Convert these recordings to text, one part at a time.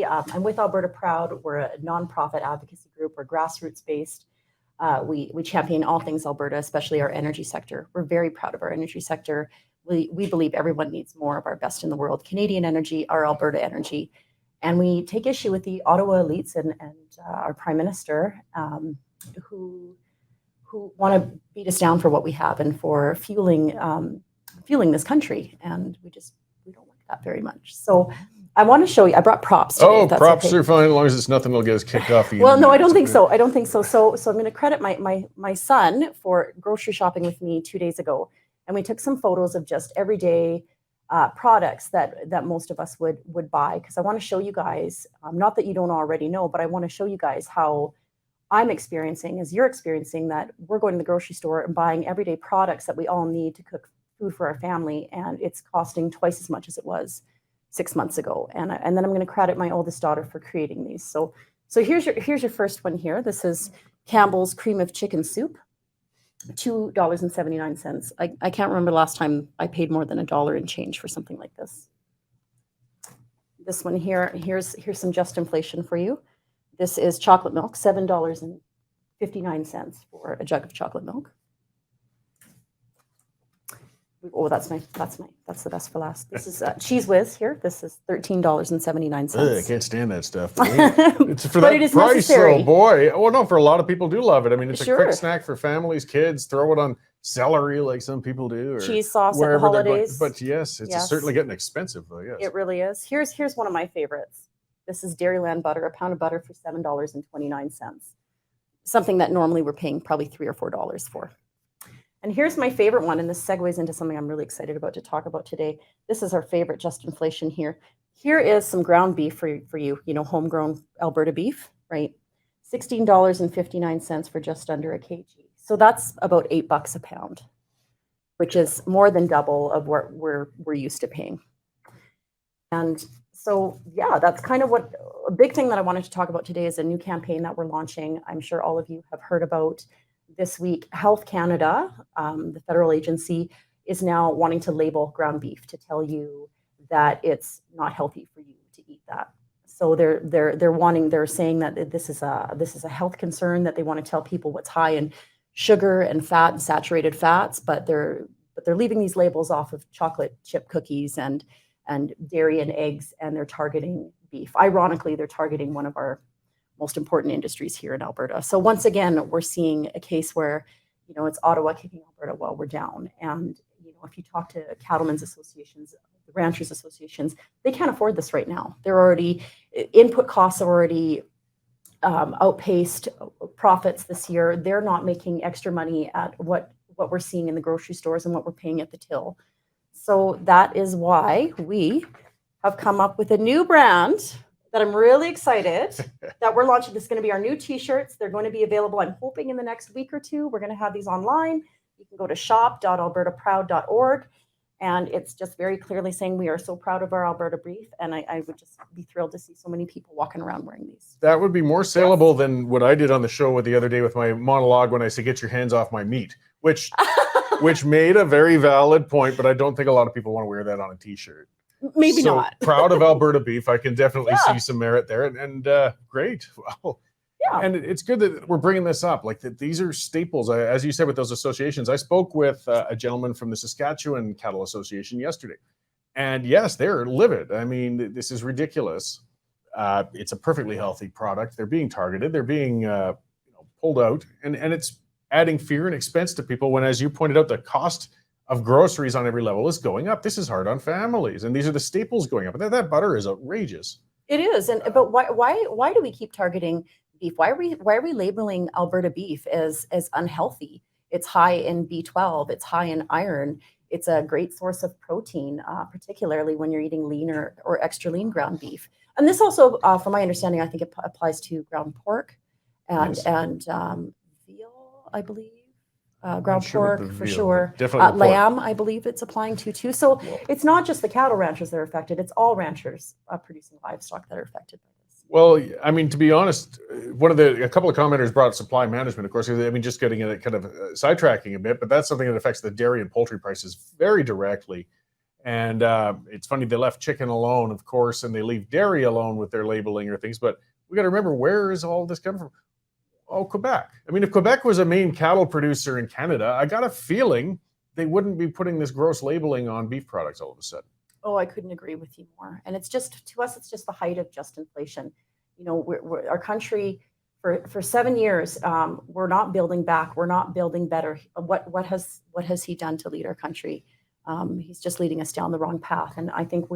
I'm with Alberta Proud. We're a nonprofit advocacy group. We're grassroots based. We champion all things Alberta, especially our energy sector. We're very proud of our energy sector. We believe everyone needs more of our best in the world, Canadian energy, our Alberta energy. And we take issue with the Ottawa elites and our Prime Minister who want to beat us down for what we have and for fueling this country. And we don't like that very much. So I want to show you, I brought props today. Oh, props are fine as long as it's nothing that'll get us kicked off the Well, no, I don't think so. I don't think so. So I'm going to credit my son for grocery shopping with me 2 days ago. And we took some photos of just everyday products that most of us would buy. Because I want to show you guys, not that you don't already know, but I want to show you guys how I'm experiencing, as you're experiencing, that we're going to the grocery store and buying everyday products that we all need to cook food for our family. And it's costing twice as much as it was 6 months ago. And then I'm going to credit my oldest daughter for creating these. So here's your first one here. This is Campbell's cream of chicken soup, $2.79. I can't remember the last time I paid more than $1 and change for something like this. This one here, here's some Justinflation for you. This is chocolate milk, $7.59 for a jug of chocolate milk. Oh, that's the best for last. This is Cheese Whiz here. This is $13.79. I can't stand that stuff. It's for but that it is price, necessary. though, boy. Oh no, for a lot of people do love it. I mean, it's Sure. a quick snack for families, kids. Throw it on celery like some people do, or cheese sauce at the holidays. But yes, it's certainly getting expensive, though. Yes, it really is. Here's one of my favorites. This is Dairyland butter, a pound of butter for $7.29. Something that normally we're paying probably $3 or $4 for. And here's my favorite one, and this segues into something I'm really excited about to talk about today. This is our favorite Justinflation here. Here is some ground beef for you, homegrown Alberta beef, right? $16.59 for just under a kg. So that's about $8 a pound, which is more than double of what we're used to paying. And so, yeah, that's kind of what a big thing that I wanted to talk about today is a new campaign that we're launching. I'm sure all of you have heard about this week. Health Canada, the federal agency, is now wanting to label ground beef to tell you that it's not healthy for you to eat that. So they're saying that this is a health concern, that they want to tell people what's high in sugar and fat and saturated fats, but they're leaving these labels off of chocolate chip cookies and dairy and eggs, and they're targeting beef. Ironically, they're targeting one of our most important industries here in Alberta. So once again, we're seeing a case where, it's Ottawa kicking Alberta while we're down. And, if you talk to cattlemen's associations, the ranchers associations, they can't afford this right now. Input costs are already outpaced profits this year. They're not making extra money at what we're seeing in the grocery stores and what we're paying at the till. So that is why we have come up with a new brand that I'm really excited that we're launching. This is going to be our new t-shirts. They're going to be available, I'm hoping, in the next week or two. We're going to have these online. You can go to shop.albertaproud.org. And it's just very clearly saying we are so proud of our Alberta beef. And I would just be thrilled to see so many people walking around wearing these. That would be more saleable than what I did on the show the other day with my monologue when I said, "Get your hands off my meat," which made a very valid point, but I don't think a lot of people want to wear that on a t-shirt. Maybe not. Proud of Alberta beef. I can definitely see some merit there. And great. Well, yeah. And it's good that we're bringing this up. Like these are staples. As you said, with those associations, I spoke with a gentleman from the Saskatchewan Cattle Association yesterday. And yes, they're livid. I mean, this is ridiculous. It's a perfectly healthy product. They're being targeted. They're being pulled out. And it's adding fear and expense to people when, as you pointed out, the cost of groceries on every level is going up. This is hard on families, and these are the staples going up. But that butter is outrageous. It is, but why do we keep targeting beef? Why are we labeling Alberta beef as unhealthy? It's high in B12. It's high in iron. It's a great source of protein, particularly when you're eating lean or extra lean ground beef. And this also, from my understanding, I think it applies to ground pork and veal, I believe. Ground pork for sure. Definitely lamb, I believe it's applying to too. So it's not just the cattle ranchers that are affected. It's all ranchers producing livestock that are affected by this. Well, I mean, to be honest, a couple of commenters brought up supply management, of course. I mean, just getting it kind of sidetracking a bit, but that's something that affects the dairy and poultry prices very directly. And it's funny, they left chicken alone, of course, and they leave dairy alone with their labeling or things. But we got to remember, where is all this coming from? Oh, Quebec. I mean, if Quebec was a main cattle producer in Canada, I got a feeling they wouldn't be putting this gross labeling on beef products all of a sudden. Oh, I couldn't agree with you more. And it's just, to us, it's just the height of Justinflation. You know, our country for 7 years, we're not building back. We're not building better. What has he done to lead our country? He's just leading us down the wrong path. And I think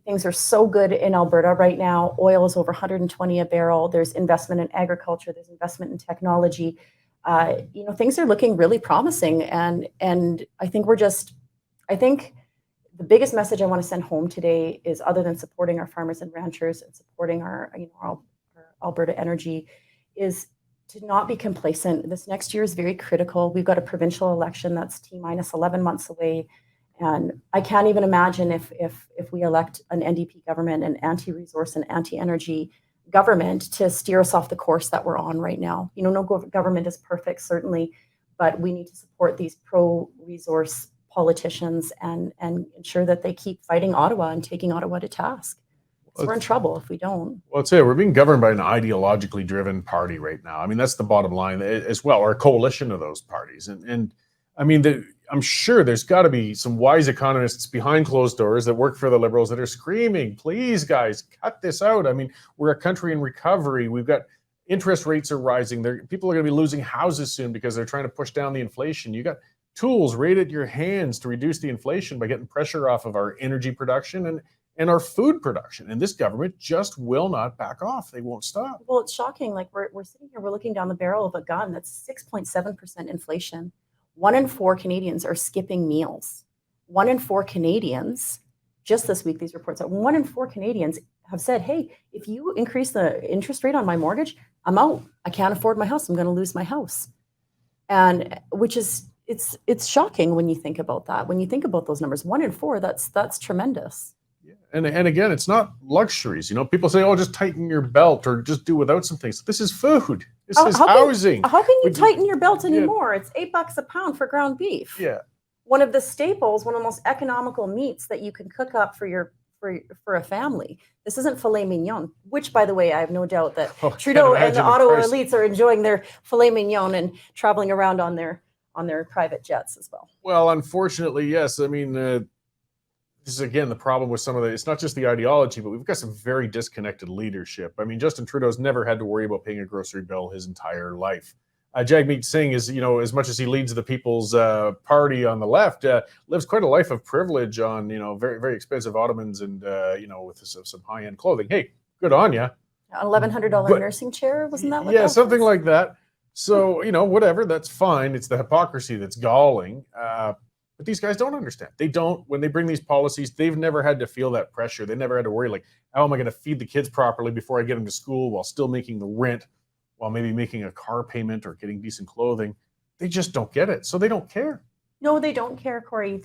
things are so good in Alberta right now. Oil is over 120 a barrel. There's investment in agriculture. There's investment in technology. You know, things are looking really promising. And I think the biggest message I want to send home today is, other than supporting our farmers and ranchers and supporting our Alberta energy, is to not be complacent. This next year is very critical. We've got a provincial election that's T-minus 11 months away. And I can't even imagine if we elect an NDP government, an anti-resource and anti-energy government, to steer us off the course that we're on right now. You know, no government is perfect, certainly, but we need to support these pro-resource politicians and ensure that they keep fighting Ottawa and taking Ottawa to task. So we're in trouble if we don't. Well, I'd say we're being governed by an ideologically driven party right now. I mean, that's the bottom line as well, or a coalition of those parties. And I mean, I'm sure there's got to be some wise economists behind closed doors that work for the Liberals that are screaming, please, guys, cut this out. I mean, we're a country in recovery. We've got interest rates are rising. People are going to be losing houses soon because they're trying to push down the inflation. You got tools right at your hands to reduce the inflation by getting pressure off of our energy production and our food production. And this government just will not back off. They won't stop. Well, it's shocking. Like we're sitting here, we're looking down the barrel of a gun that's 6.7% inflation. 1 in 4 Canadians are skipping meals. 1 in 4 Canadians, just this week, these reports out, 1 in 4 Canadians have said, hey, if you increase the interest rate on my mortgage, I'm out. I can't afford my house. I'm going to lose my house. And which is, it's shocking when you think about that. When you think about those numbers, 1 in 4, that's tremendous. Yeah. And again, it's not luxuries. You know, people say, oh, just tighten your belt or just do without some things. This is food. This is housing. How can you tighten your belt anymore? Yeah. It's $8 a pound for ground beef. Yeah. One of the staples, one of the most economical meats that you can cook up for a family. This isn't filet mignon, which, by the way, I have no doubt that Trudeau and the Ottawa elites are enjoying their filet mignon and traveling around on their private jets as well. Well, unfortunately, yes. I mean, this is, again, the problem with some of it's not just the ideology, but we've got some very disconnected leadership. I mean, Justin Trudeau's never had to worry about paying a grocery bill his entire life. Jagmeet Singh is, you know, as much as he leads the People's Party on the left, lives quite a life of privilege on, you know, very, very expensive ottomans and, you know, with some high-end clothing. Hey, good on you. An $1,100 nursing chair, wasn't that what yeah, that something was? Like that. So, you know, whatever, that's fine. It's the hypocrisy that's galling. But these guys don't understand. They don't, when they bring these policies, they've never had to feel that pressure. They never had to worry, like, how am I going to feed the kids properly before I get them to school while still making the rent, while maybe making a car payment or getting decent clothing. They just don't get it. So they don't care. No, they don't care, Corey.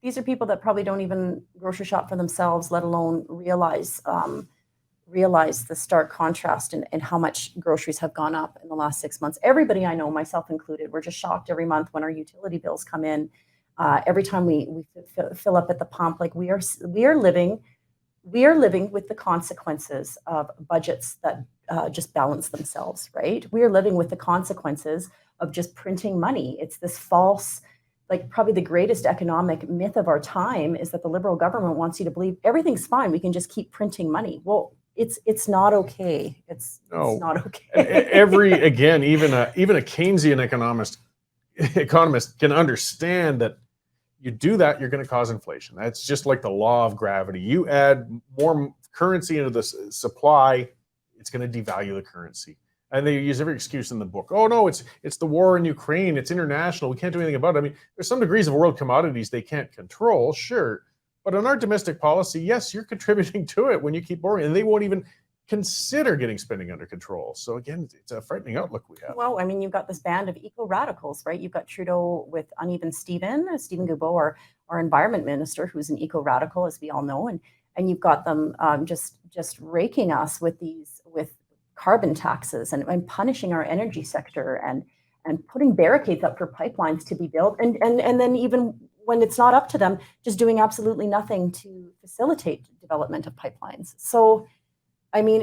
These are people that probably don't even grocery shop for themselves, let alone realize the stark contrast in how much groceries have gone up in the last 6 months. Everybody I know, myself included, we're just shocked every month when our utility bills come in. Every time we fill up at the pump, like we are living with the consequences of budgets that just balance themselves, right? We are living with the consequences of just printing money. It's this false, like probably the greatest economic myth of our time is that the Liberal government wants you to believe everything's fine. We can just keep printing money. Well, it's not okay. It's not okay. Even a Keynesian economist can understand that you do that, you're going to cause inflation. That's just like the law of gravity. You add more currency into the supply, it's going to devalue the currency. And they use every excuse in the book. Oh no, it's the war in Ukraine. It's international. We can't do anything about it. I mean, there's some degrees of world commodities they can't control, sure. But on our domestic policy, yes, you're contributing to it when you keep borrowing, and they won't even consider getting spending under control. So again, it's a frightening outlook we have. Well, I mean, you've got this band of eco-radicals, right? You've got Trudeau with Uneven Stephen Guilbeault, our environment minister, who's an eco-radical, as we all know, and you've got them just raking us with carbon taxes and punishing our energy sector and putting barricades up for pipelines to be built, and then even when it's not up to them, just doing absolutely nothing to facilitate development of pipelines. So, I mean,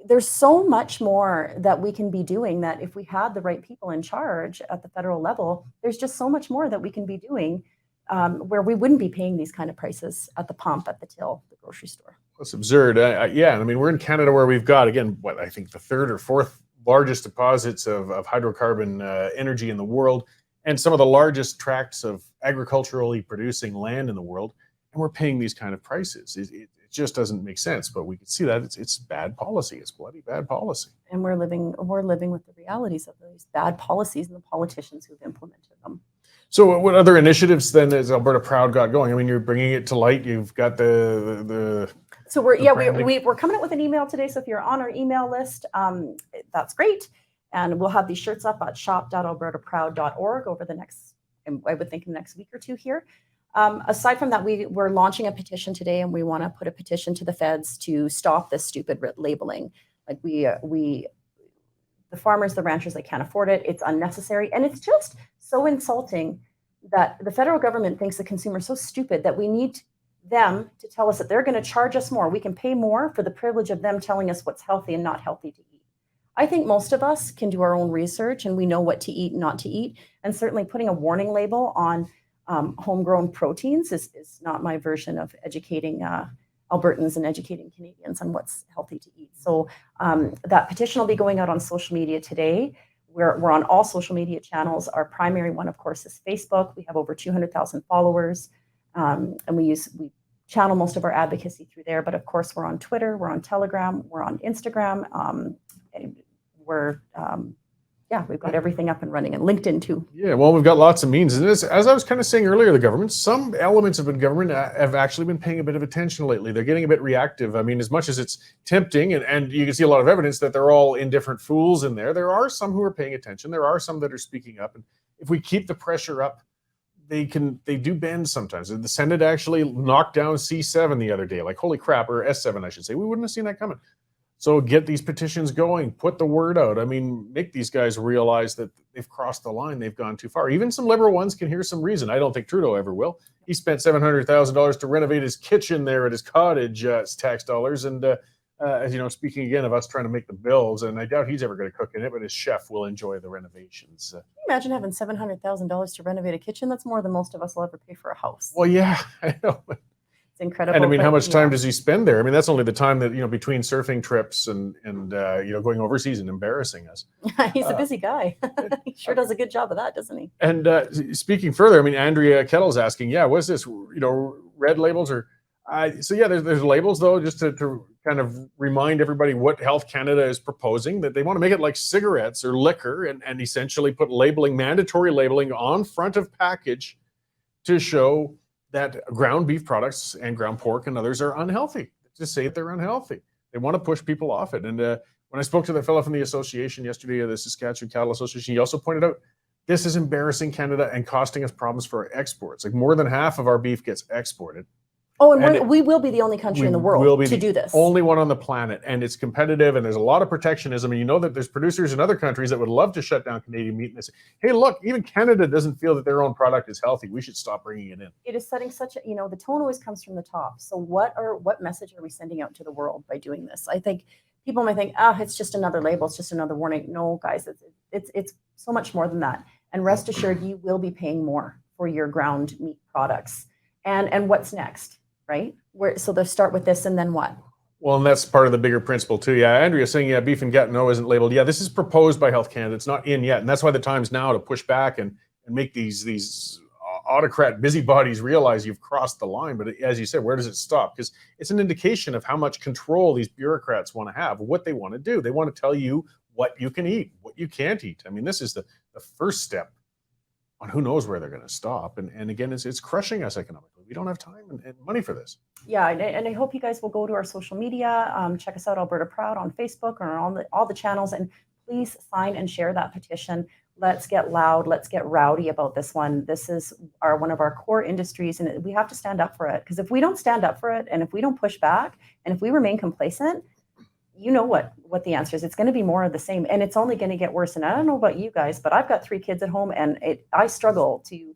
there's so much more that we can be doing, that if we had the right people in charge at the federal level, there's just so much more that we can be doing, where we wouldn't be paying these kind of prices at the pump, at the till, the grocery store. It's absurd. Yeah, I mean, we're in Canada where we've got, again, what I think the third or fourth largest deposits of hydrocarbon energy in the world, and some of the largest tracts of agriculturally producing land in the world, and we're paying these kind of prices. It just doesn't make sense. But we can see that it's bad policy. It's bloody bad policy. And we're living with the realities of these bad policies and the politicians who've implemented them. So what other initiatives then has Alberta Proud got going? I mean, you're bringing it to light. You've got So we're coming up with an email today. So if you're on our email list, that's great. And we'll have these shirts up at shop.albertaproud.org over the next, I would think, in the next week or two here. Aside from that, we're launching a petition today, and we want to put a petition to the feds to stop this stupid labeling. Like the farmers, the ranchers, they can't afford it. It's unnecessary. And it's just so insulting that the federal government thinks the consumer is so stupid that we need them to tell us that they're going to charge us more. We can pay more for the privilege of them telling us what's healthy and not healthy to eat. I think most of us can do our own research, and we know what to eat and not to eat. And certainly putting a warning label on homegrown proteins is not my version of educating Albertans and educating Canadians on what's healthy to eat. So that petition will be going out on social media today. We're on all social media channels. Our primary one, of course, is Facebook. We have over 200,000 followers, and we channel most of our advocacy through there. But of course, we're on Twitter, we're on Telegram, we're on Instagram. We've got everything up and running, and LinkedIn too. Yeah, well, we've got lots of means. And as I was kind of saying earlier, the government, some elements of the government have actually been paying a bit of attention lately. They're getting a bit reactive. I mean, as much as it's tempting, and you can see a lot of evidence that they're all indifferent fools in there, there are some who are paying attention. There are some that are speaking up. And if we keep the pressure up, they do bend sometimes. The Senate actually knocked down C7 the other day. Like, holy crap, or S7, I should say. We wouldn't have seen that coming. So get these petitions going, put the word out. I mean, make these guys realize that they've crossed the line. They've gone too far. Even some liberal ones can hear some reason. I don't think Trudeau ever will. He spent $700,000 to renovate his kitchen there at his cottage, it's tax dollars. And, as you know, speaking again of us trying to make the bills, and I doubt he's ever going to cook in it, but his chef will enjoy the renovations. Can you imagine having $700,000 to renovate a kitchen? That's more than most of us will ever pay for a house. Well, yeah, I know. It's incredible. And I mean, how much time does he spend there? I mean, that's only the time that, between surfing trips and going overseas and embarrassing us. He's a busy guy. He sure does a good job of that, doesn't he? And speaking further, I mean, Andrea Kettle's asking, what's this, red labels or, so yeah, there's labels though, just to kind of remind everybody what Health Canada is proposing, that they want to make it like cigarettes or liquor and essentially put mandatory labeling on front of package to show that ground beef products and ground pork and others are unhealthy, to say that they're unhealthy. They want to push people off it. And when I spoke to the fellow from the association yesterday, the Saskatchewan Cattle Association, he also pointed out, this is embarrassing Canada and costing us problems for our exports. Like, more than half of our beef gets exported. Oh, and we will be the only country in the world to do this. Only one on the planet. And it's competitive, and there's a lot of protectionism. And you know that there's producers in other countries that would love to shut down Canadian meat. And they say, hey, look, even Canada doesn't feel that their own product is healthy. We should stop bringing it in. It is setting such a, the tone always comes from the top. So what message are we sending out to the world by doing this? I think people might think, it's just another label. It's just another warning. No, guys, it's so much more than that. And rest assured, you will be paying more for your ground meat products. And what's next? Right? So they'll start with this, and then what? Well, and that's part of the bigger principle too. Yeah, Andrea's saying, beef and Gatineau isn't labeled. Yeah, this is proposed by Health Canada. It's not in yet. And that's why the time's now to push back and make these autocrat busybodies realize you've crossed the line. But as you said, where does it stop? Because it's an indication of how much control these bureaucrats want to have, what they want to do. They want to tell you what you can eat, what you can't eat. I mean, this is the first step on who knows where they're going to stop. And again, it's crushing us economically. We don't have time and money for this. Yeah, and I hope you guys will go to our social media, check us out, Alberta Proud, on Facebook or on all the channels, and please sign and share that petition. Let's get loud. Let's get rowdy about this one. This is one of our core industries, and we have to stand up for it. Because if we don't stand up for it, and if we don't push back, and if we remain complacent, you know what the answer is. It's going to be more of the same, and it's only going to get worse. And I don't know about you guys, but I've got 3 kids at home, and I struggle to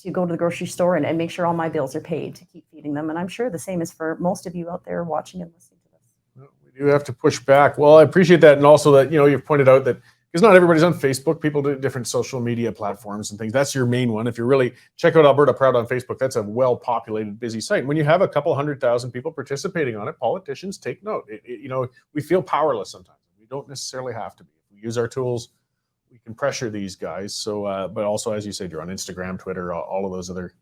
to go to the grocery store and make sure all my bills are paid to keep feeding them. And I'm sure the same is for most of you out there watching and listening to this. We do have to push back. Well, I appreciate that. And also that, you've pointed out that because not everybody's on Facebook, people do different social media platforms and things. That's your main one. If you really check out Alberta Proud on Facebook, that's a well-populated, busy site. When you have a couple 100,000 people participating on it, politicians take note. We feel powerless sometimes. We don't necessarily have to be. If we use our tools, we can pressure these guys. So, but also, as you said, you're on Instagram, Twitter, all of those other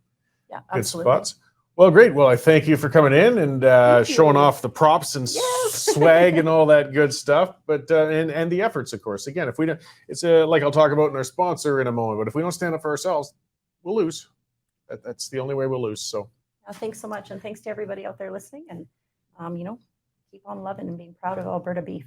good spots. Well, great. Well, I thank you for coming in and showing off the props and swag and all that good stuff. But and the efforts, of course. Again, if we don't, it's like I'll talk about in our sponsor in a moment. But if we don't stand up for ourselves, we'll lose. That's the only way we'll lose. So, thanks so much, and thanks to everybody out there listening. And keep on loving and being proud of Alberta beef.